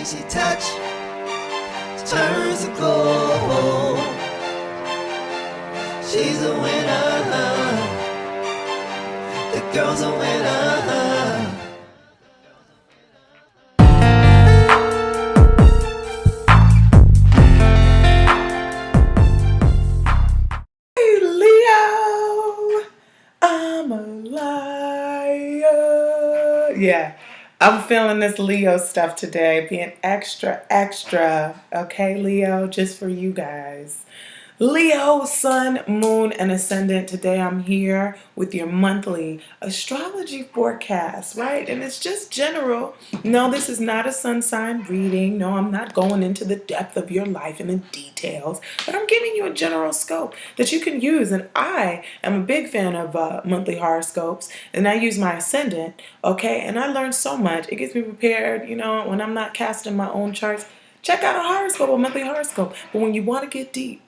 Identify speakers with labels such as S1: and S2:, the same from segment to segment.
S1: she touch turns to gold. She's a winner. The girl's a winner.
S2: Hey Leo, I'm a liar. Yeah, I'm feeling this Leo stuff today, being extra, extra. Okay, Leo, just for you guys. Leo, sun, moon, and ascendant. Today I'm here with your monthly astrology forecast, right? And it's just general. No, this is not a sun sign reading. No, I'm not going into the depth of your life and the details, but I'm giving you a general scope that you can use. And I am a big fan of monthly horoscopes, and I use my ascendant, okay? And I learned so much. It gets me prepared, when I'm not casting my own charts. Check out a horoscope, a monthly horoscope. But when you want to get deep,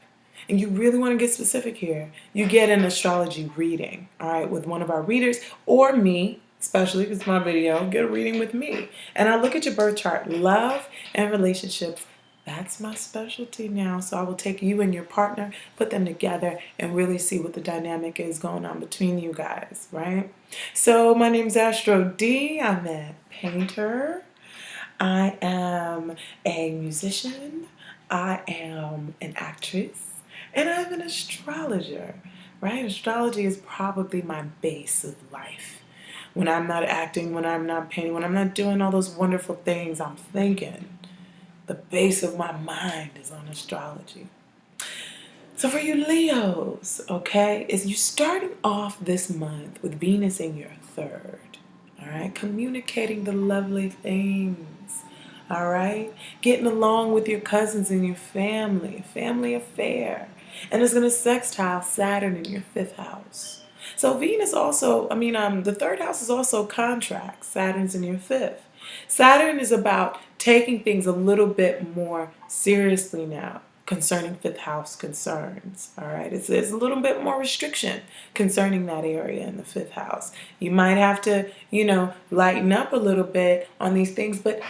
S2: and you really want to get specific here, you get an astrology reading, all right, with one of our readers or me, especially if it's my video, get a reading with me. And I look at your birth chart. Love and relationships, that's my specialty now. So I will take you and your partner, put them together, and really see what the dynamic is going on between you guys, right? So my name's AstroDe. I'm a painter. I am a musician. I am an actress. And I'm an astrologer, right? Astrology is probably my base of life. When I'm not acting, when I'm not painting, when I'm not doing all those wonderful things I'm thinking, the base of my mind is on astrology. So for you Leos, okay, is you starting off this month with Venus in your third, all right? Communicating the lovely things, all right? Getting along with your cousins and your family affair. And it's going to sextile Saturn in your fifth house. So Venus also, the third house is also contracts. Saturn's in your fifth. Saturn is about taking things a little bit more seriously now concerning fifth house concerns. All right, there's a little bit more restriction concerning that area in the fifth house. You might have to, lighten up a little bit on these things, but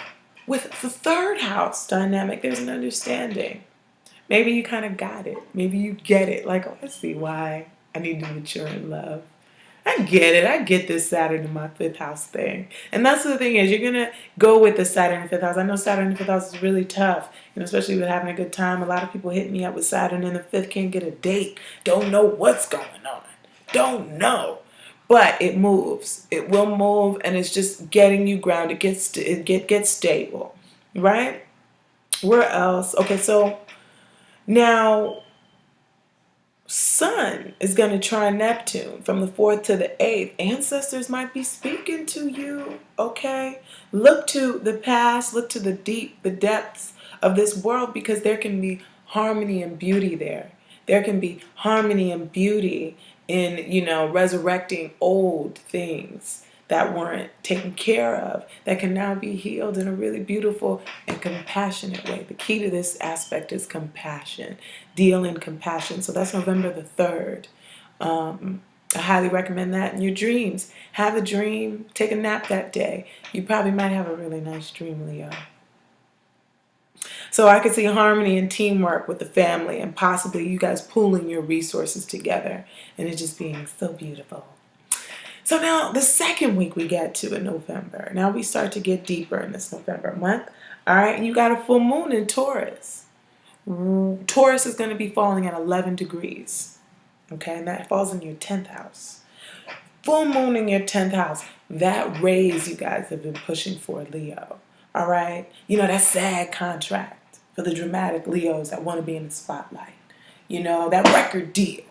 S2: with the third house dynamic, there's an understanding. Maybe you kind of got it. Maybe you get it. Like, oh, I see why I need to mature in love. I get it. I get this Saturn in my fifth house thing. And that's the thing is, you're going to go with the Saturn in fifth house. I know Saturn in fifth house is really tough, especially with having a good time. A lot of people hit me up with Saturn in the fifth, can't get a date, don't know what's going on, don't know. But it moves. It will move, and it's just getting you grounded. Gets stable, right? Where else? Okay, so now, Sun is going to try Neptune from the 4th to the 8th. Ancestors might be speaking to you, okay? Look to the past, look to the depths of this world, because there can be harmony and beauty there. There can be harmony and beauty in, resurrecting old things that weren't taken care of, that can now be healed in a really beautiful and compassionate way. The key to this aspect is compassion, deal in compassion. So that's November the 3rd. I highly recommend that in your dreams. Have a dream, take a nap that day. You probably might have a really nice dream, Leo. So I could see harmony and teamwork with the family, and possibly you guys pooling your resources together, and it just being so beautiful. So now the second week we get to in November. Now we start to get deeper in this November month. All right, and you got a full moon in Taurus. Taurus is going to be falling at 11 degrees. Okay, and that falls in your 10th house. Full moon in your 10th house. That raise you guys have been pushing for, Leo. All right, that SAG contract for the dramatic Leos that want to be in the spotlight. That record deal.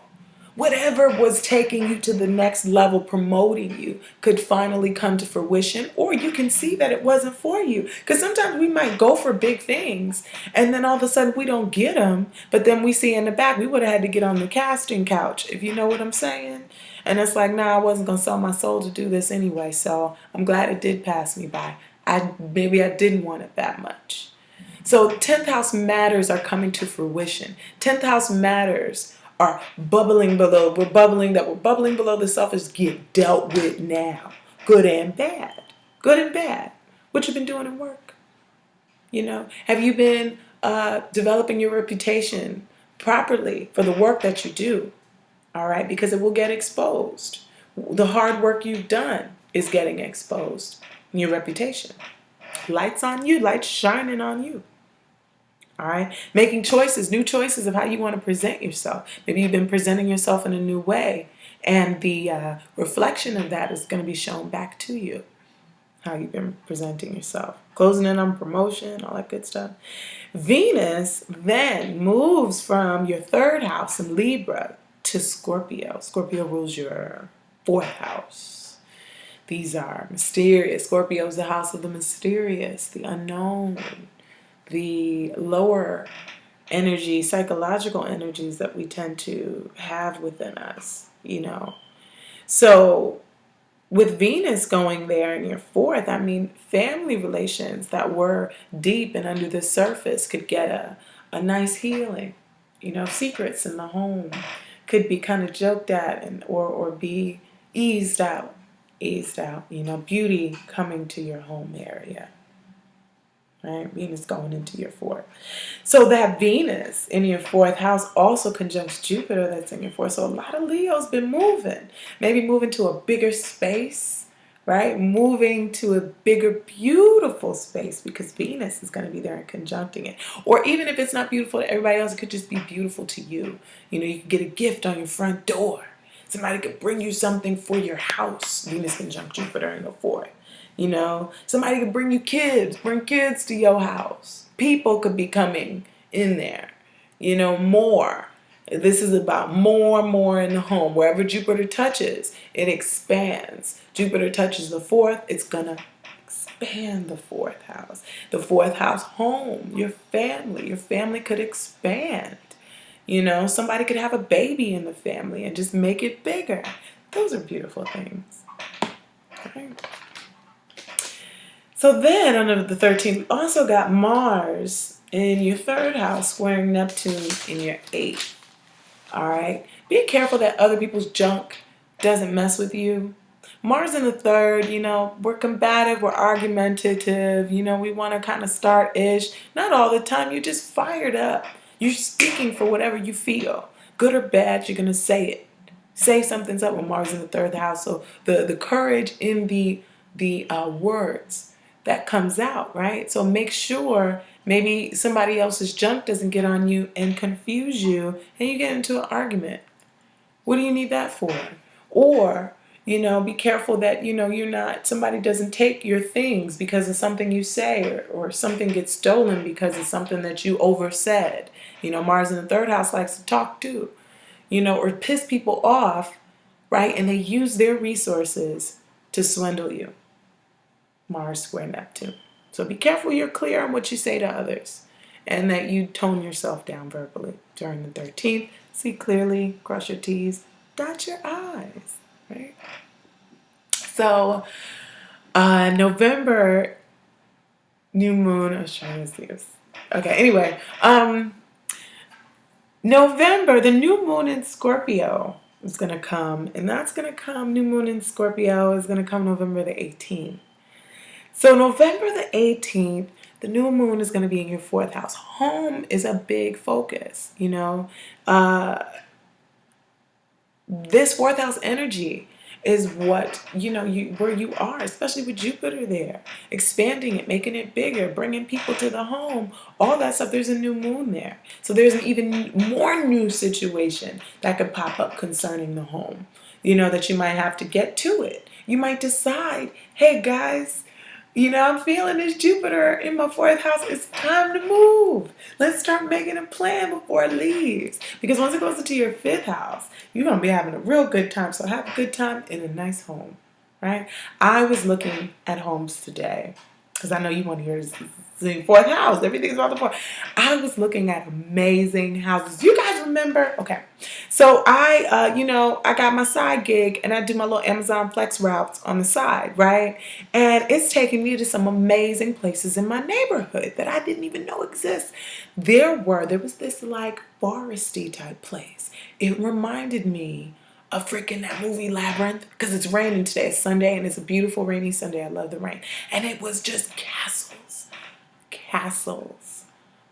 S2: Whatever was taking you to the next level, promoting you, could finally come to fruition, or you can see that it wasn't for you. Because sometimes we might go for big things, and then all of a sudden we don't get them, but then we see in the back, we would have had to get on the casting couch, if you know what I'm saying. And it's like, nah, I wasn't going to sell my soul to do this anyway, so I'm glad it did pass me by. Maybe I didn't want it that much. So 10th house matters are coming to fruition. 10th house matters are bubbling below. We're bubbling below the surface get dealt with now. Good and bad. Good and bad. What you've been doing in work. Have you been developing your reputation properly for the work that you do? All right, because it will get exposed. The hard work you've done is getting exposed. Your reputation. Lights on you, lights shining on you. All right, making choices, new choices of how you want to present yourself. Maybe you've been presenting yourself in a new way, and the reflection of that is going to be shown back to you. How you've been presenting yourself. Closing in on promotion, all that good stuff. Venus then moves from your third house in Libra to Scorpio. Scorpio rules your fourth house. These are mysterious. Scorpio is the house of the mysterious, the unknown, the lower energy, psychological energies that we tend to have within us, So with Venus going there in your fourth, family relations that were deep and under the surface could get a nice healing. Secrets in the home could be kind of joked at or be eased out. Beauty coming to your home area. Right? Venus going into your fourth. So that Venus in your fourth house also conjuncts Jupiter that's in your fourth. So a lot of Leo's been moving. Maybe moving to a bigger space, right? Moving to a bigger, beautiful space because Venus is going to be there and conjuncting it. Or even if it's not beautiful to everybody else, it could just be beautiful to you. You could get a gift on your front door. Somebody could bring you something for your house. Venus conjunct Jupiter in the fourth. Somebody could bring kids to your house. People could be coming in there, more. This is about more in the home. Wherever Jupiter touches, it expands. Jupiter touches the fourth, it's going to expand the fourth house. The fourth house, home, your family. Your family could expand. Somebody could have a baby in the family and just make it bigger. Those are beautiful things. Okay. So then, on the 13th, we also got Mars in your third house squaring Neptune in your eighth. All right? Be careful that other people's junk doesn't mess with you. Mars in the third, we're combative, we're argumentative, we want to kind of start-ish. Not all the time, you're just fired up. You're speaking for whatever you feel. Good or bad, you're going to say it. Say something's up with Mars in the third house. So the courage in the words that comes out, right? So make sure maybe somebody else's junk doesn't get on you and confuse you and you get into an argument. What do you need that for? Or, be careful that, somebody doesn't take your things because of something you say or something gets stolen because of something that you oversaid. Mars in the third house likes to talk too, or piss people off, right? And they use their resources to swindle you. Mars square Neptune. So be careful you're clear on what you say to others and that you tone yourself down verbally during the 13th. See clearly, cross your T's, dot your I's, right? So November, new moon, I was trying to see this. Okay, anyway, November, the new moon in Scorpio is going to come, and that's going to come, new moon in Scorpio is going to come November the 18th. So November the 18th, the new moon is going to be in your fourth house. Home is a big focus, This fourth house energy is what, where you are, especially with Jupiter there. Expanding it, making it bigger, bringing people to the home, all that stuff. There's a new moon there. So there's an even more new situation that could pop up concerning the home, that you might have to get to it. You might decide, hey guys, I'm feeling this Jupiter in my fourth house. It's time to move. Let's start making a plan before it leaves. Because once it goes into your fifth house, you're going to be having a real good time. So have a good time in a nice home, right? I was looking at homes today because I know you want to hear the fourth house. Everything's about the fourth. I was looking at amazing houses. You guys remember? Okay. So I got my side gig and I do my little Amazon Flex routes on the side, right? And it's taking me to some amazing places in my neighborhood that I didn't even know exist. There was this like foresty type place. It reminded me of freaking that movie Labyrinth because it's raining today. It's Sunday and it's a beautiful rainy Sunday. I love the rain. And it was just castles castles.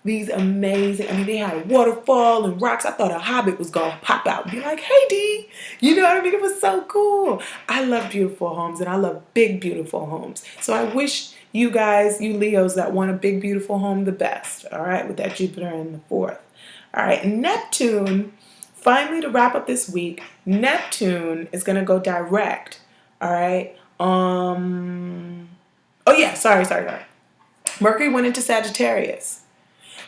S2: These amazing, I mean, they had a waterfall and rocks. I thought a hobbit was going to pop out and be like, hey, D. You know what I mean? It was so cool. I love beautiful homes, and I love big, beautiful homes. So I wish you guys, you Leos that want a big, beautiful home, the best, all right, with that Jupiter in the fourth. All right, Neptune, finally to wrap up this week, Neptune is going to go direct, all right? Oh, yeah, sorry. Mercury went into Sagittarius.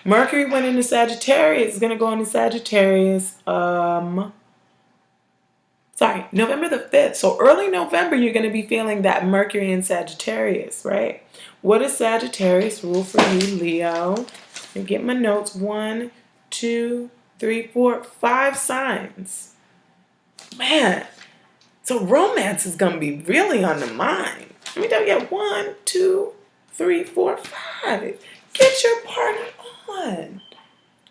S2: Mercury went into Sagittarius. It's going to go into Sagittarius, November the 5th. So early November, you're going to be feeling that Mercury in Sagittarius, right? What does Sagittarius rule for you, Leo? Let me get my notes. 1, 2, 3, 4, 5 signs. Man, so romance is going to be really on the mind. Let me tell you, 1, 2, 3, 4, 5. Get your party on.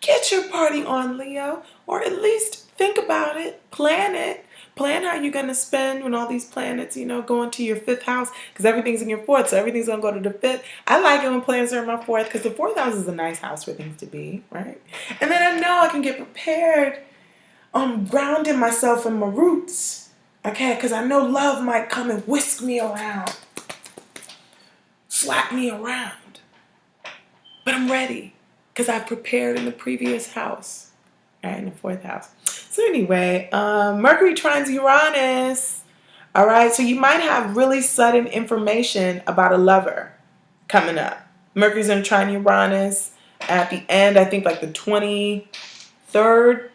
S2: Get your party on, Leo. Or at least think about it. Plan it. Plan how you're going to spend when all these planets, go into your 5th house, because everything's in your 4th, so everything's going to go to the 5th. I like it when planets are in my 4th, because the 4th house is a nice house for things to be, right? And then I know I can get prepared, grounding myself in my roots, okay? Because I know love might come and whisk me around, slap me around. But I'm ready, because I've prepared in the previous house, right, in the 4th house. So anyway, Mercury trines Uranus. All right, so you might have really sudden information about a lover coming up. Mercury's going to trine Uranus at the end, I think like the 22nd, 23rd.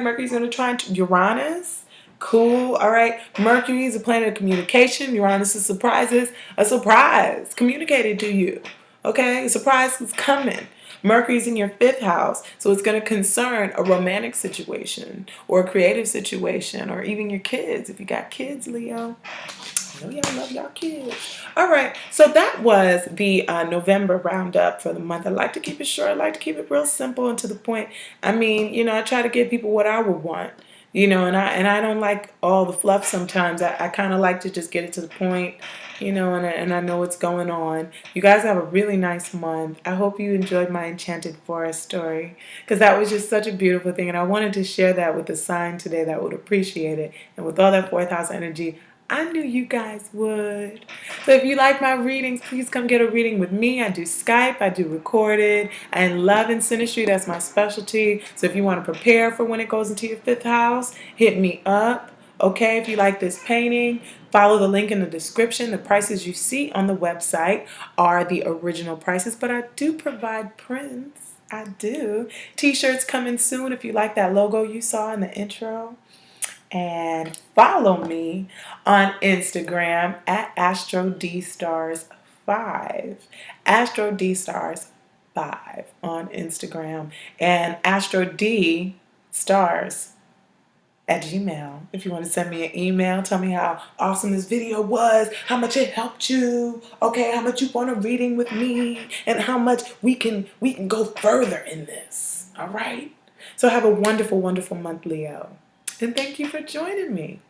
S2: Mercury's going to trine Uranus. Cool. All right. Mercury is a planet of communication. Uranus is surprises. A surprise communicated to you. Okay? A surprise is coming. Mercury's in your 5th house, so it's going to concern a romantic situation or a creative situation, or even your kids. If you got kids, Leo, I know y'all love y'all kids. All right, so that was the November roundup for the month. I like to keep it short. I like to keep it real simple and to the point. I mean, I try to give people what I would want. And I don't like all the fluff sometimes. I kind of like to just get it to the point, and I know what's going on. You guys have a really nice month. I hope you enjoyed my Enchanted Forest story, because that was just such a beautiful thing. And I wanted to share that with the sign today that would appreciate it. And with all that 4th house energy, I knew you guys would. So if you like my readings, please come get a reading with me. I do Skype. I do recorded. And love and synastry, that's my specialty. So if you want to prepare for when it goes into your 5th house, hit me up. Okay, if you like this painting, follow the link in the description. The prices you see on the website are the original prices, but I do provide prints. I do. T-shirts coming soon if you like that logo you saw in the intro. And follow me on Instagram at AstroDstars5. AstroDstars5 on Instagram. And AstroD stars at Gmail. If you want to send me an email, tell me how awesome this video was, how much it helped you, okay, how much you want a reading with me, and how much we can go further in this. All right? So have a wonderful, wonderful month, Leo. And thank you for joining me.